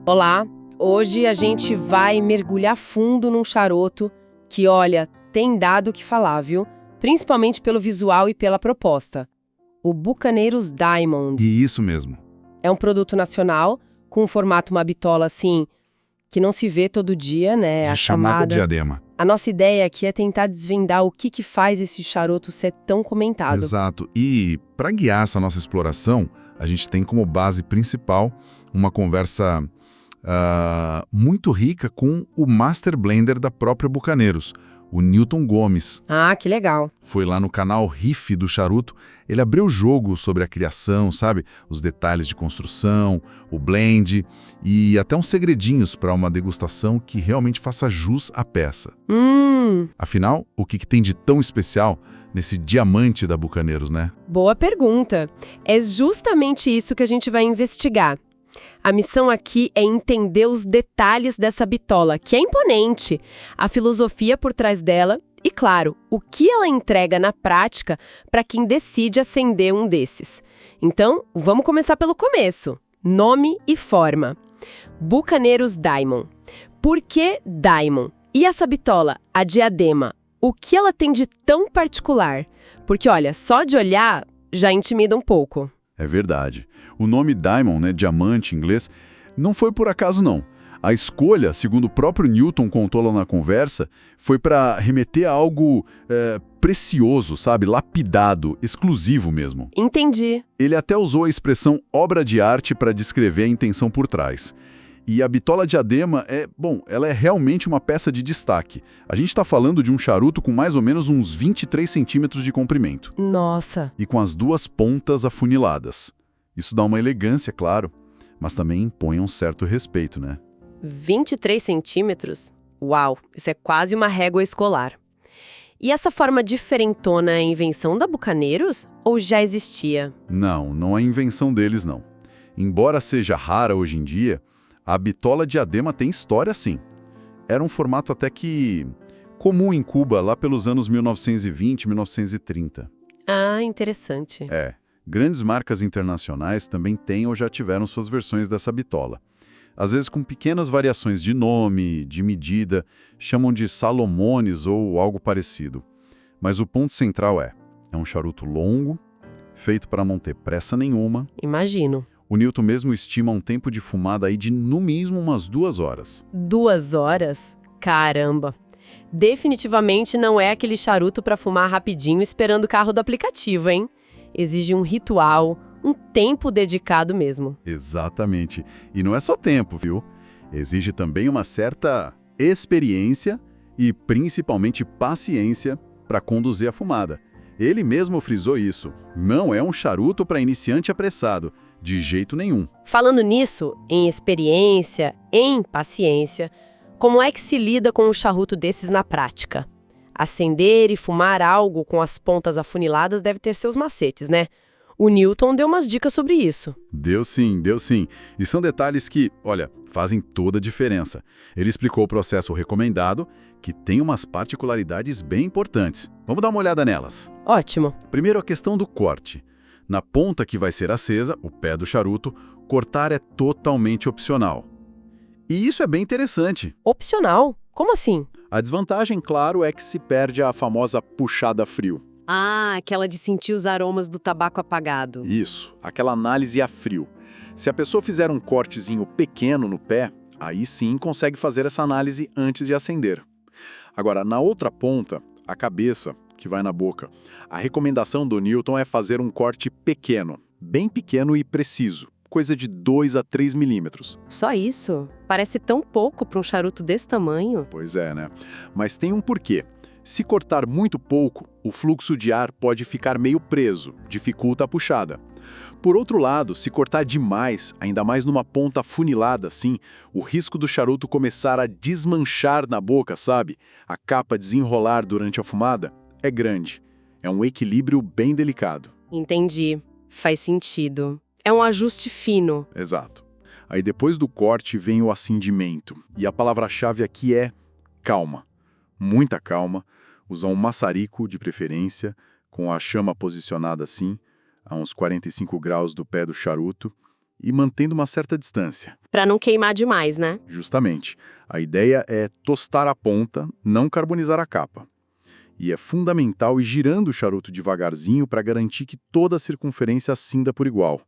Olá, hoje a gente vai mergulhar fundo num charuto que, olha, tem dado o que falar, viu? Principalmente pelo visual e pela proposta. O Bucaneiros Diamond. E isso mesmo. É um produto nacional, com um formato uma bitola assim, que não se vê todo dia, né? De chamada diadema. A nossa ideia aqui é tentar desvendar o que faz esse charuto ser tão comentado. Exato. E para guiar essa nossa exploração, a gente tem como base principal uma conversa muito rica com o Master Blender da própria Bucaneiros, o Newton Gomes. Ah, que legal. Foi lá no canal Riff do Charuto, ele abriu o jogo sobre a criação, sabe? Os detalhes de construção, o blend e até uns segredinhos para uma degustação que realmente faça jus à peça. Afinal, o que tem de tão especial nesse diamante da Bucaneiros, né? Boa pergunta. É justamente isso que a gente vai investigar. A missão aqui é entender os detalhes dessa bitola, que é imponente, a filosofia por trás dela e, claro, o que ela entrega na prática para quem decide acender um desses. Então, vamos começar pelo começo. Nome e forma. Bucaneiros Diamond. Por que Diamond? E essa bitola, a diadema, o que ela tem de tão particular? Porque, olha, só de olhar já intimida um pouco. É verdade. O nome Diamond, né, diamante em inglês, não foi por acaso não. A escolha, segundo o próprio Newton contou lá na conversa, foi para remeter a algo precioso, sabe? Lapidado, exclusivo mesmo. Entendi. Ele até usou a expressão obra de arte para descrever a intenção por trás. E a bitola diadema ela é realmente uma peça de destaque. A gente está falando de um charuto com mais ou menos uns 23 centímetros de comprimento. Nossa. E com as duas pontas afuniladas. Isso dá uma elegância, claro, mas também impõe um certo respeito, né? 23 centímetros? Uau, isso é quase uma régua escolar. E essa forma diferentona é invenção da Bucaneiros ou já existia? Não é invenção deles, não. Embora seja rara hoje em dia, a bitola diadema tem história, sim. Era um formato até que comum em Cuba, lá pelos anos 1920, 1930. Ah, interessante. Grandes marcas internacionais também têm ou já tiveram suas versões dessa bitola. Às vezes com pequenas variações de nome, de medida, chamam de Salomones ou algo parecido. Mas o ponto central é um charuto longo, feito para não ter pressa nenhuma. Imagino. O Newton mesmo estima um tempo de fumada aí de no mínimo umas 2 horas. 2 horas? Caramba! Definitivamente não é aquele charuto para fumar rapidinho esperando o carro do aplicativo, hein? Exige um ritual, um tempo dedicado mesmo. Exatamente. E não é só tempo, viu? Exige também uma certa experiência e principalmente paciência para conduzir a fumada. Ele mesmo frisou isso. Não é um charuto para iniciante apressado. De jeito nenhum. Falando nisso, em experiência, em paciência, como é que se lida com um charuto desses na prática? Acender e fumar algo com as pontas afuniladas deve ter seus macetes, né? O Newton deu umas dicas sobre isso. Deu sim. E são detalhes que, olha, fazem toda a diferença. Ele explicou o processo recomendado, que tem umas particularidades bem importantes. Vamos dar uma olhada nelas. Ótimo. Primeiro, a questão do corte. Na ponta que vai ser acesa, o pé do charuto, cortar é totalmente opcional. E isso é bem interessante. Opcional? Como assim? A desvantagem, claro, é que se perde a famosa puxada a frio. Ah, aquela de sentir os aromas do tabaco apagado. Isso, aquela análise a frio. Se a pessoa fizer um cortezinho pequeno no pé, aí sim consegue fazer essa análise antes de acender. Agora, na outra ponta, a cabeça, que vai na boca, a recomendação do Newton é fazer um corte pequeno, bem pequeno e preciso, coisa de 2 a 3 milímetros. Só isso? Parece tão pouco para um charuto desse tamanho. Pois é, né? Mas tem um porquê. Se cortar muito pouco, o fluxo de ar pode ficar meio preso, dificulta a puxada. Por outro lado, se cortar demais, ainda mais numa ponta afunilada assim, o risco do charuto começar a desmanchar na boca, sabe? A capa desenrolar durante a fumada é grande. É um equilíbrio bem delicado. Entendi. Faz sentido. É um ajuste fino. Exato. Aí depois do corte vem o acendimento. E a palavra-chave aqui é calma. Muita calma. Usar um maçarico de preferência, com a chama posicionada assim, a uns 45 graus do pé do charuto, e mantendo uma certa distância. Para não queimar demais, né? Justamente. A ideia é tostar a ponta, não carbonizar a capa. E é fundamental ir girando o charuto devagarzinho para garantir que toda a circunferência acenda por igual.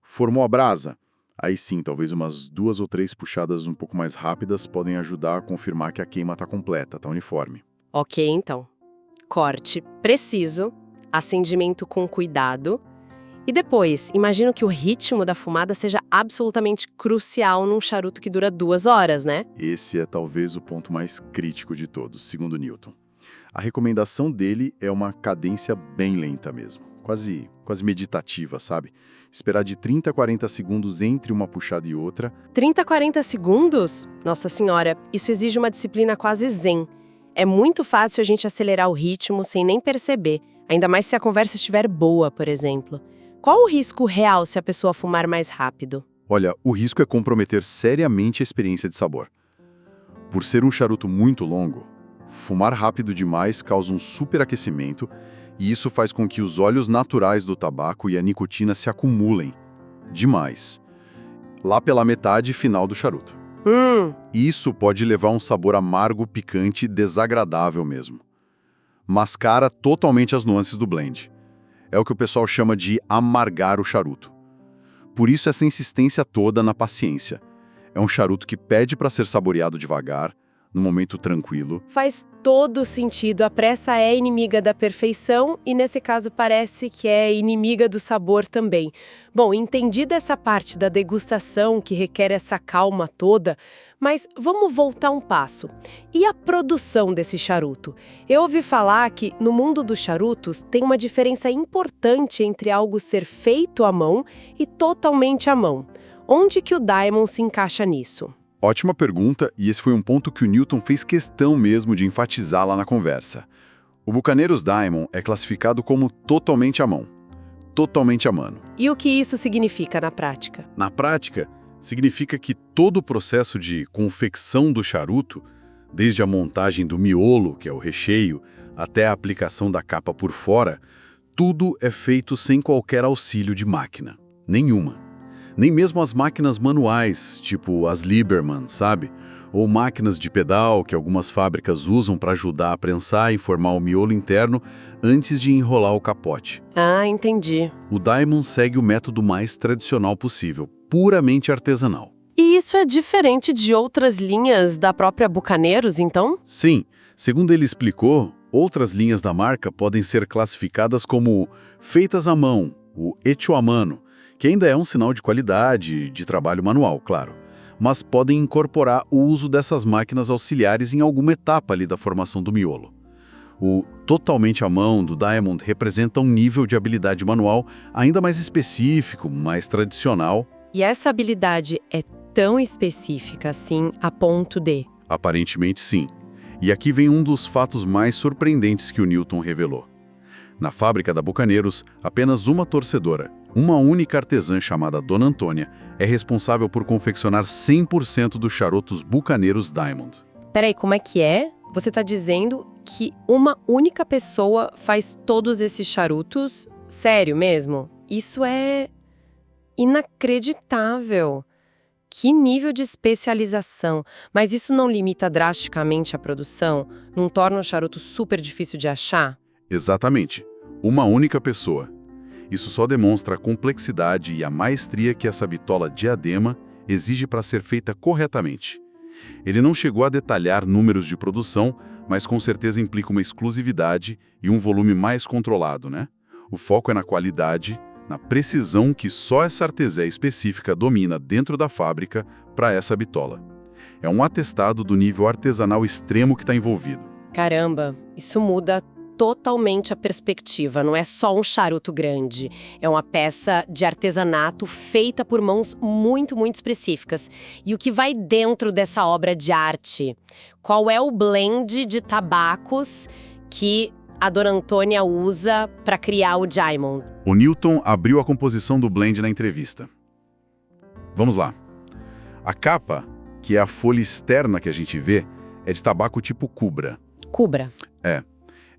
Formou a brasa? Aí sim, talvez umas 2 ou 3 puxadas um pouco mais rápidas podem ajudar a confirmar que a queima está completa, está uniforme. Ok, então. Corte preciso, acendimento com cuidado. E depois, imagino que o ritmo da fumada seja absolutamente crucial num charuto que dura 2 horas, né? Esse é talvez o ponto mais crítico de todos, segundo Newton. A recomendação dele é uma cadência bem lenta mesmo, quase meditativa, sabe? Esperar de 30 a 40 segundos entre uma puxada e outra. 30 a 40 segundos? Nossa senhora, isso exige uma disciplina quase zen. É muito fácil a gente acelerar o ritmo sem nem perceber, ainda mais se a conversa estiver boa, por exemplo. Qual o risco real se a pessoa fumar mais rápido? Olha, o risco é comprometer seriamente a experiência de sabor. Por ser um charuto muito longo, fumar rápido demais causa um superaquecimento e isso faz com que os óleos naturais do tabaco e a nicotina se acumulem demais, lá pela metade final do charuto. Isso pode levar a um sabor amargo, picante e desagradável mesmo. Mascara totalmente as nuances do blend. É o que o pessoal chama de amargar o charuto. Por isso essa insistência toda na paciência. É um charuto que pede para ser saboreado devagar, num momento tranquilo. Faz todo sentido. A pressa é inimiga da perfeição e, nesse caso, parece que é inimiga do sabor também. Bom, entendida essa parte da degustação que requer essa calma toda, mas vamos voltar um passo. E a produção desse charuto? Eu ouvi falar que, no mundo dos charutos, tem uma diferença importante entre algo ser feito à mão e totalmente à mão. Onde que o Diamond se encaixa nisso? Ótima pergunta, e esse foi um ponto que o Newton fez questão mesmo de enfatizar lá na conversa. O Bucaneiros Diamond é classificado como totalmente à mão, totalmente à mano. E o que isso significa na prática? Na prática, significa que todo o processo de confecção do charuto, desde a montagem do miolo, que é o recheio, até a aplicação da capa por fora, tudo é feito sem qualquer auxílio de máquina. Nenhuma. Nem mesmo as máquinas manuais, tipo as Lieberman, sabe? Ou máquinas de pedal que algumas fábricas usam para ajudar a prensar e formar o miolo interno antes de enrolar o capote. Ah, entendi. O Diamond segue o método mais tradicional possível, puramente artesanal. E isso é diferente de outras linhas da própria Bucaneiros, então? Sim, segundo ele explicou, outras linhas da marca podem ser classificadas como feitas à mão, o hecho a mano, que ainda é um sinal de qualidade, de trabalho manual, claro, mas podem incorporar o uso dessas máquinas auxiliares em alguma etapa ali da formação do miolo. O totalmente à mão do Diamond representa um nível de habilidade manual ainda mais específico, mais tradicional. E essa habilidade é tão específica assim a ponto de... Aparentemente sim. E aqui vem um dos fatos mais surpreendentes que o Newton revelou. Na fábrica da Bucaneiros, apenas uma torcedora, uma única artesã chamada Dona Antônia, é responsável por confeccionar 100% dos charutos Bucaneiros Diamond. Peraí, como é que é? Você está dizendo que uma única pessoa faz todos esses charutos? Sério mesmo? Isso é inacreditável. Que nível de especialização. Mas isso não limita drasticamente a produção? Não torna o charuto super difícil de achar? Exatamente. Uma única pessoa. Isso só demonstra a complexidade e a maestria que essa bitola diadema exige para ser feita corretamente. Ele não chegou a detalhar números de produção, mas com certeza implica uma exclusividade e um volume mais controlado, né? O foco é na qualidade, na precisão que só essa artesã específica domina dentro da fábrica para essa bitola. É um atestado do nível artesanal extremo que está envolvido. Caramba, isso muda totalmente a perspectiva. Não é só um charuto grande. É uma peça de artesanato feita por mãos muito, muito específicas. E o que vai dentro dessa obra de arte? Qual é o blend de tabacos que a Dona Antônia usa para criar o Diamond? O Newton abriu a composição do blend na entrevista. Vamos lá. A capa, que é a folha externa que a gente vê, é de tabaco tipo cubra. Cubra.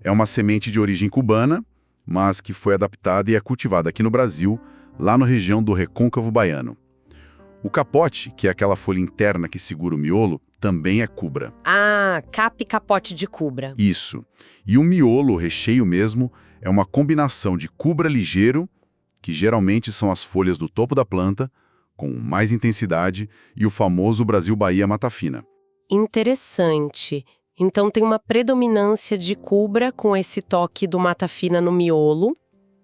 É uma semente de origem cubana, mas que foi adaptada e é cultivada aqui no Brasil, lá na região do Recôncavo Baiano. O capote, que é aquela folha interna que segura o miolo, também é cubra. Ah, capote de cubra. Isso. E o miolo, o recheio mesmo, é uma combinação de cubra ligeiro, que geralmente são as folhas do topo da planta, com mais intensidade, e o famoso Brasil-Bahia mata-fina. Interessante. Então tem uma predominância de cubra com esse toque do mata-fina no miolo.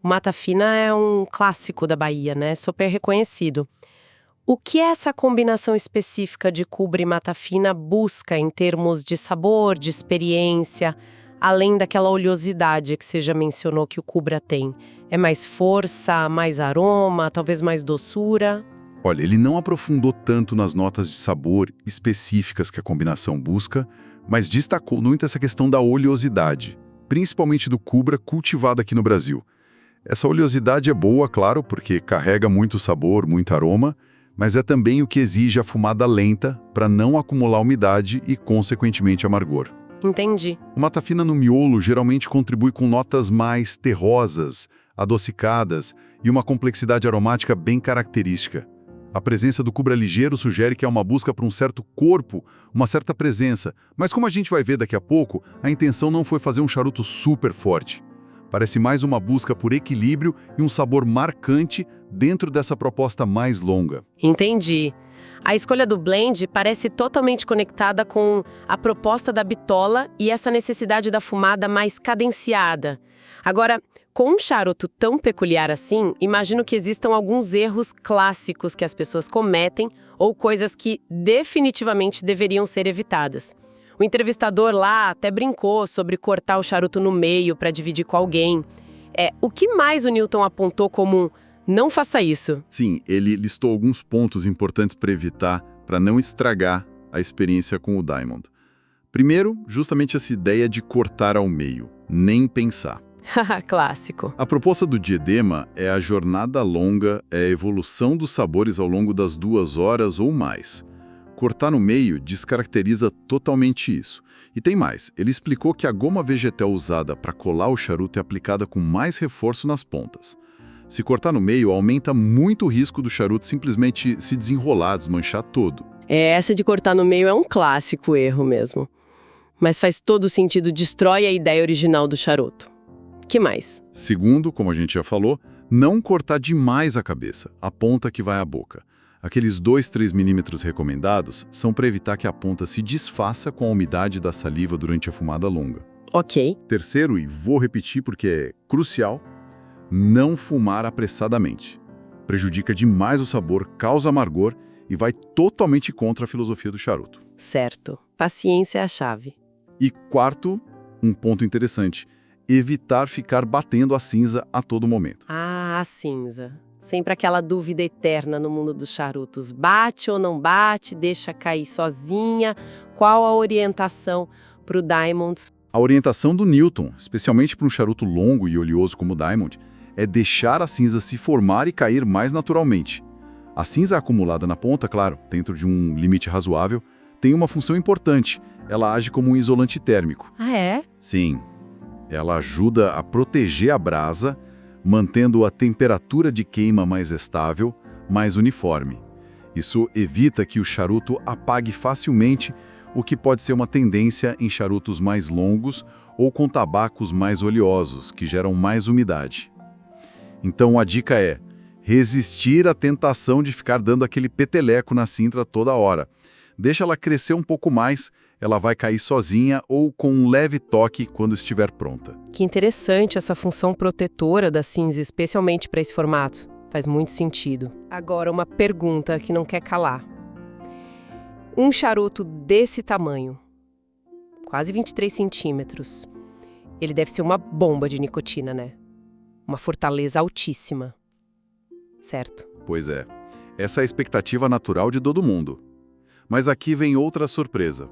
O mata-fina é um clássico da Bahia, né? Super reconhecido. O que essa combinação específica de cubra e mata-fina busca em termos de sabor, de experiência, além daquela oleosidade que você já mencionou que o cubra tem? É mais força, mais aroma, talvez mais doçura? Olha, ele não aprofundou tanto nas notas de sabor específicas que a combinação busca, mas destacou muito essa questão da oleosidade, principalmente do cubra cultivado aqui no Brasil. Essa oleosidade é boa, claro, porque carrega muito sabor, muito aroma, mas é também o que exige a fumada lenta para não acumular umidade e, consequentemente, amargor. Entendi. O mata-fina no miolo geralmente contribui com notas mais terrosas, adocicadas e uma complexidade aromática bem característica. A presença do cubra ligeiro sugere que há uma busca por um certo corpo, uma certa presença, mas como a gente vai ver daqui a pouco, a intenção não foi fazer um charuto super forte. Parece mais uma busca por equilíbrio e um sabor marcante dentro dessa proposta mais longa. Entendi. A escolha do blend parece totalmente conectada com a proposta da bitola e essa necessidade da fumada mais cadenciada. Agora, com um charuto tão peculiar assim, imagino que existam alguns erros clássicos que as pessoas cometem ou coisas que definitivamente deveriam ser evitadas. O entrevistador lá até brincou sobre cortar o charuto no meio para dividir com alguém. O que mais o Newton apontou como um não faça isso? Sim, ele listou alguns pontos importantes para evitar, para não estragar a experiência com o Diamond. Primeiro, justamente essa ideia de cortar ao meio, nem pensar. Clássico. A proposta do diadema é a jornada longa, é a evolução dos sabores ao longo das 2 horas ou mais. Cortar no meio descaracteriza totalmente isso. E tem mais, ele explicou que a goma vegetal usada para colar o charuto é aplicada com mais reforço nas pontas. Se cortar no meio, aumenta muito o risco do charuto simplesmente se desenrolar, desmanchar todo. Essa de cortar no meio é um clássico erro mesmo. Mas faz todo sentido, destrói a ideia original do charuto. Que mais? Segundo, como a gente já falou, não cortar demais a cabeça, a ponta que vai à boca. Aqueles 2-3 milímetros recomendados são para evitar que a ponta se desfaça com a umidade da saliva durante a fumada longa. Ok. Terceiro, e vou repetir porque é crucial, não fumar apressadamente. Prejudica demais o sabor, causa amargor e vai totalmente contra a filosofia do charuto. Certo. Paciência é a chave. E quarto, um ponto interessante, evitar ficar batendo a cinza a todo momento. Ah, a cinza. Sempre aquela dúvida eterna no mundo dos charutos. Bate ou não bate, deixa cair sozinha. Qual a orientação para o Diamond? A orientação do Newton, especialmente para um charuto longo e oleoso como o Diamond, é deixar a cinza se formar e cair mais naturalmente. A cinza acumulada na ponta, claro, dentro de um limite razoável, tem uma função importante. Ela age como um isolante térmico. Ah, é? Sim. Ela ajuda a proteger a brasa, mantendo a temperatura de queima mais estável, mais uniforme. Isso evita que o charuto apague facilmente, o que pode ser uma tendência em charutos mais longos ou com tabacos mais oleosos, que geram mais umidade. Então a dica é resistir à tentação de ficar dando aquele peteleco na cintra toda hora. Deixa ela crescer um pouco mais, ela vai cair sozinha ou com um leve toque quando estiver pronta. Que interessante essa função protetora da cinza, especialmente para esse formato. Faz muito sentido. Agora, uma pergunta que não quer calar. Um charuto desse tamanho, quase 23 centímetros, ele deve ser uma bomba de nicotina, né? Uma fortaleza altíssima. Certo? Pois é. Essa é a expectativa natural de todo mundo. Mas aqui vem outra surpresa.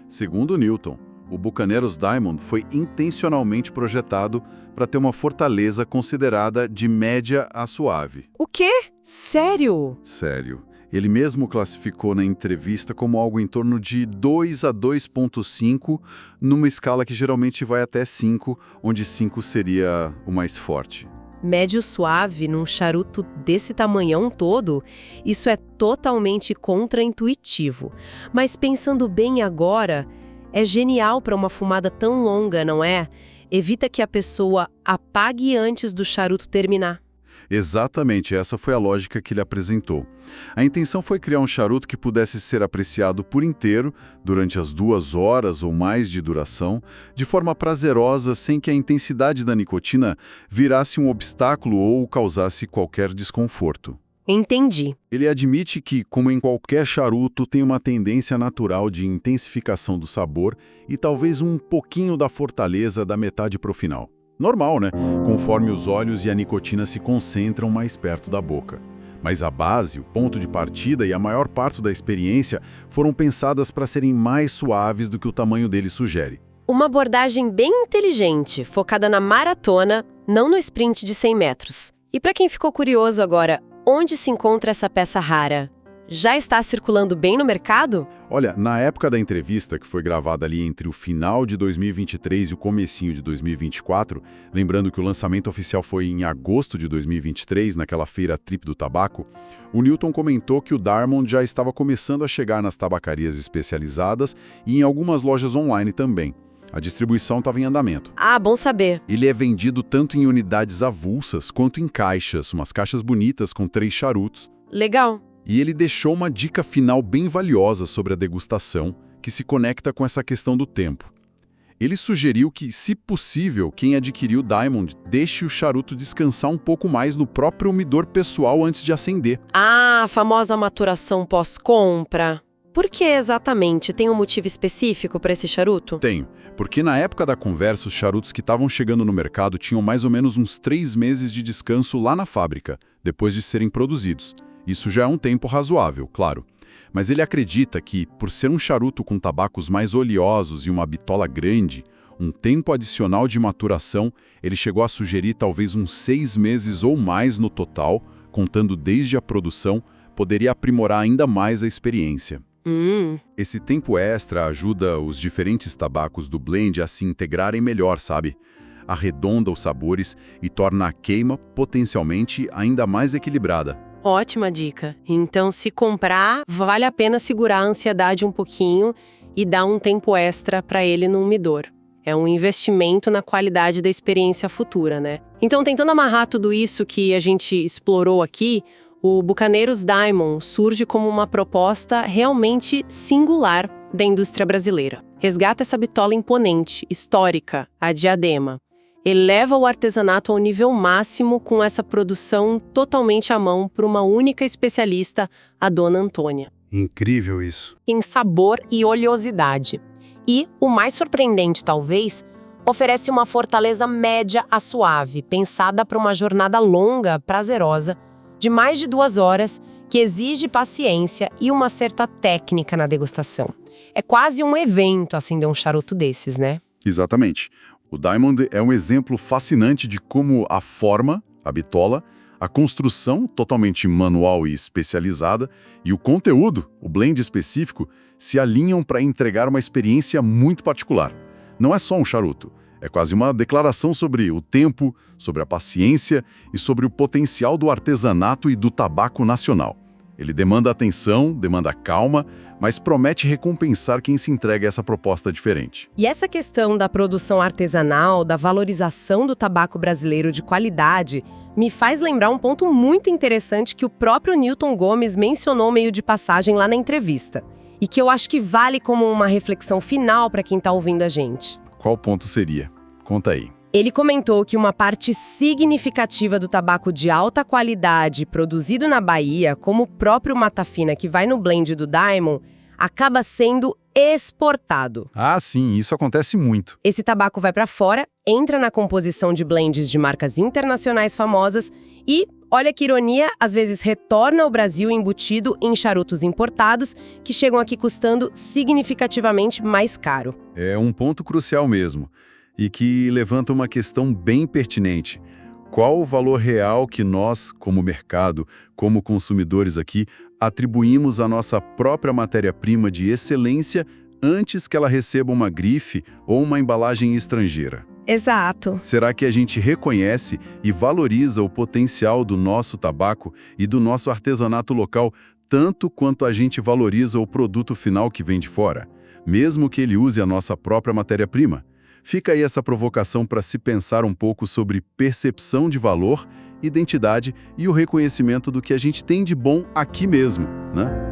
Segundo Newton, o Buchaneiros Diamond foi intencionalmente projetado para ter uma fortaleza considerada de média a suave. O quê? Sério? Sério. Ele mesmo classificou na entrevista como algo em torno de 2 a 2,5, numa escala que geralmente vai até 5, onde 5 seria o mais forte. Médio suave num charuto desse tamanhão todo, isso é totalmente contraintuitivo. Mas pensando bem agora, é genial para uma fumada tão longa, não é? Evita que a pessoa apague antes do charuto terminar. Exatamente, essa foi a lógica que ele apresentou. A intenção foi criar um charuto que pudesse ser apreciado por inteiro, durante as 2 horas ou mais de duração, de forma prazerosa, sem que a intensidade da nicotina virasse um obstáculo ou causasse qualquer desconforto. Entendi. Ele admite que, como em qualquer charuto, tem uma tendência natural de intensificação do sabor e talvez um pouquinho da fortaleza da metade para o final. Normal, né? Conforme os óleos e a nicotina se concentram mais perto da boca. Mas a base, o ponto de partida e a maior parte da experiência foram pensadas para serem mais suaves do que o tamanho dele sugere. Uma abordagem bem inteligente, focada na maratona, não no sprint de 100 metros. E para quem ficou curioso agora, onde se encontra essa peça rara? Já está circulando bem no mercado? Olha, na época da entrevista, que foi gravada ali entre o final de 2023 e o comecinho de 2024, lembrando que o lançamento oficial foi em agosto de 2023, naquela feira Trip do Tabaco, o Newton comentou que o Diamond já estava começando a chegar nas tabacarias especializadas e em algumas lojas online também. A distribuição estava em andamento. Ah, bom saber. Ele é vendido tanto em unidades avulsas quanto em caixas, umas caixas bonitas com 3 charutos. Legal. E ele deixou uma dica final bem valiosa sobre a degustação, que se conecta com essa questão do tempo. Ele sugeriu que, se possível, quem adquiriu o Diamond deixe o charuto descansar um pouco mais no próprio umidor pessoal antes de acender. Ah, a famosa maturação pós-compra. Por que exatamente? Tem um motivo específico para esse charuto? Tenho, porque na época da conversa os charutos que estavam chegando no mercado tinham mais ou menos uns 3 meses de descanso lá na fábrica, depois de serem produzidos. Isso já é um tempo razoável, claro. Mas ele acredita que, por ser um charuto com tabacos mais oleosos e uma bitola grande, um tempo adicional de maturação, ele chegou a sugerir talvez uns 6 meses ou mais no total, contando desde a produção, poderia aprimorar ainda mais a experiência. Esse tempo extra ajuda os diferentes tabacos do blend a se integrarem melhor, sabe? Arredonda os sabores e torna a queima potencialmente ainda mais equilibrada. Ótima dica. Então, se comprar, vale a pena segurar a ansiedade um pouquinho e dar um tempo extra para ele no umidor. É um investimento na qualidade da experiência futura, né? Então, tentando amarrar tudo isso que a gente explorou aqui, o Bucaneiros Diamond surge como uma proposta realmente singular da indústria brasileira. Resgata essa bitola imponente, histórica, a Diadema. Eleva o artesanato ao nível máximo com essa produção totalmente à mão por uma única especialista, a Dona Antônia. Incrível isso. Em sabor e oleosidade. E, o mais surpreendente talvez, oferece uma fortaleza média a suave, pensada para uma jornada longa, prazerosa, de mais de 2 horas, que exige paciência e uma certa técnica na degustação. É quase um evento acender um charuto desses, né? Exatamente. O Diamond é um exemplo fascinante de como a forma, a bitola, a construção totalmente manual e especializada e o conteúdo, o blend específico, se alinham para entregar uma experiência muito particular. Não é só um charuto, é quase uma declaração sobre o tempo, sobre a paciência e sobre o potencial do artesanato e do tabaco nacional. Ele demanda atenção, demanda calma, mas promete recompensar quem se entrega a essa proposta diferente. E essa questão da produção artesanal, da valorização do tabaco brasileiro de qualidade, me faz lembrar um ponto muito interessante que o próprio Newton Gomes mencionou meio de passagem lá na entrevista. E que eu acho que vale como uma reflexão final para quem está ouvindo a gente. Qual ponto seria? Conta aí. Ele comentou que uma parte significativa do tabaco de alta qualidade produzido na Bahia, como o próprio Mata Fina que vai no blend do Diamond, acaba sendo exportado. Ah, sim, isso acontece muito. Esse tabaco vai para fora, entra na composição de blends de marcas internacionais famosas e, olha que ironia, às vezes retorna ao Brasil embutido em charutos importados que chegam aqui custando significativamente mais caro. É um ponto crucial mesmo. E que levanta uma questão bem pertinente. Qual o valor real que nós, como mercado, como consumidores aqui, atribuímos à nossa própria matéria-prima de excelência antes que ela receba uma grife ou uma embalagem estrangeira? Exato. Será que a gente reconhece e valoriza o potencial do nosso tabaco e do nosso artesanato local tanto quanto a gente valoriza o produto final que vem de fora, mesmo que ele use a nossa própria matéria-prima? Fica aí essa provocação para se pensar um pouco sobre percepção de valor, identidade e o reconhecimento do que a gente tem de bom aqui mesmo, né?